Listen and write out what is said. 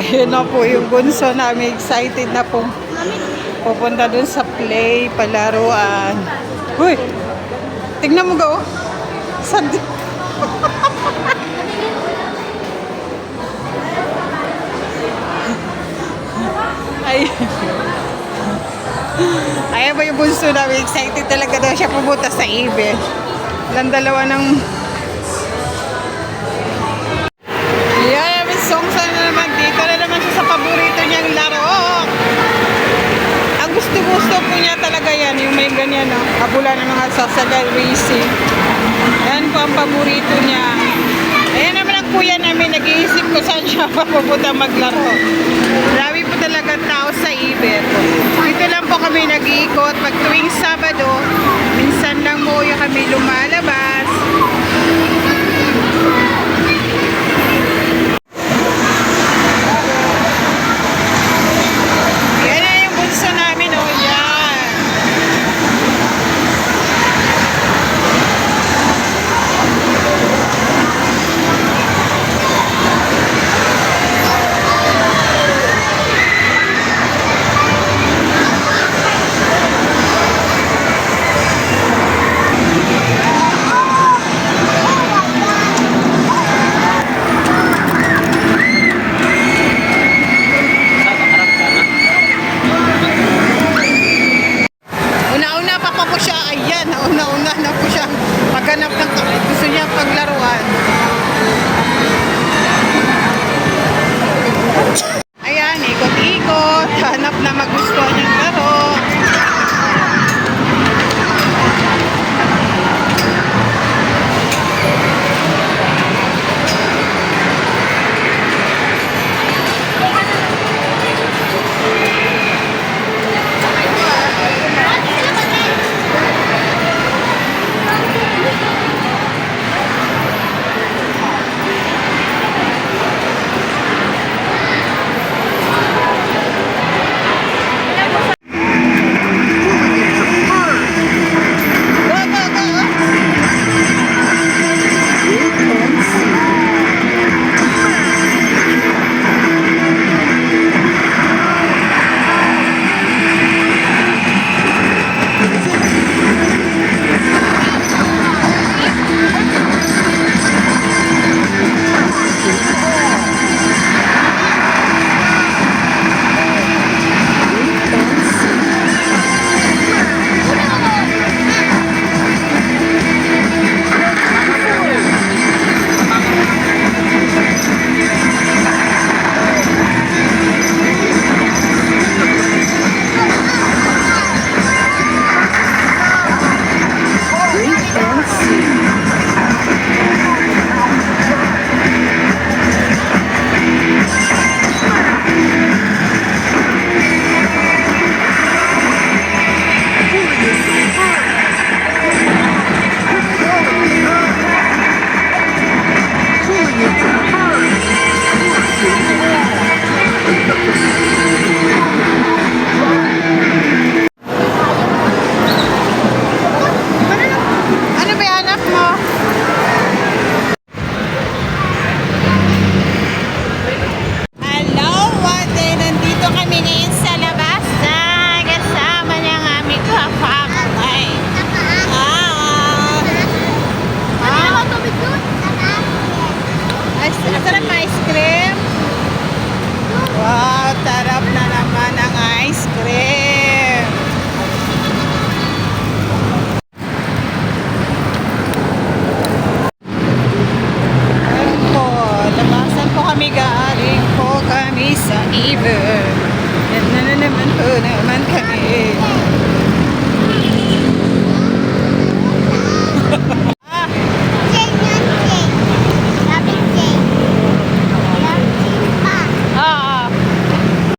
Ayun na po yung bunso namin. Excited na po. Pupunta dun sa play, palaruan. Uy! Tignan mo go. Sad. Ay. Ayan ba yung bunso namin? Excited talaga daw siya pumunta sa event. Ilang dalawa ng... Yan, Songsa na naman. Dito na naman siya sa paborito niyang laro. Ang gusto-gusto po niya talaga yan. Yung may ganyan, no? Abula ng mga sasakal racing. Yan po ang paborito niya. Ayan naman ang kuya namin. Nag-iisip ko saan siya papupunta maglaro. Marami po talaga tao sa event. Dito lang po kami nag-iikot. Pag tuwing Sabado, minsan lang po yung kami lumalabas. Yan na yung bunso namin, oh. Yan. Una-una pa po siya. Ayan, una-una na po siya. Paghanap ng gusto niya paglaruan. Ayan, ikot-ikot. Hanap na magustuhan niyang laro. Ano ba hanap mo? Hello, ate. Nandito kami ngayon sa labas. Kasama niya ang aming kapakay. Sarap ice cream. Wow, sarap na naman ang ice cream. Ayan po, labasan po kami, galing po kami sa event.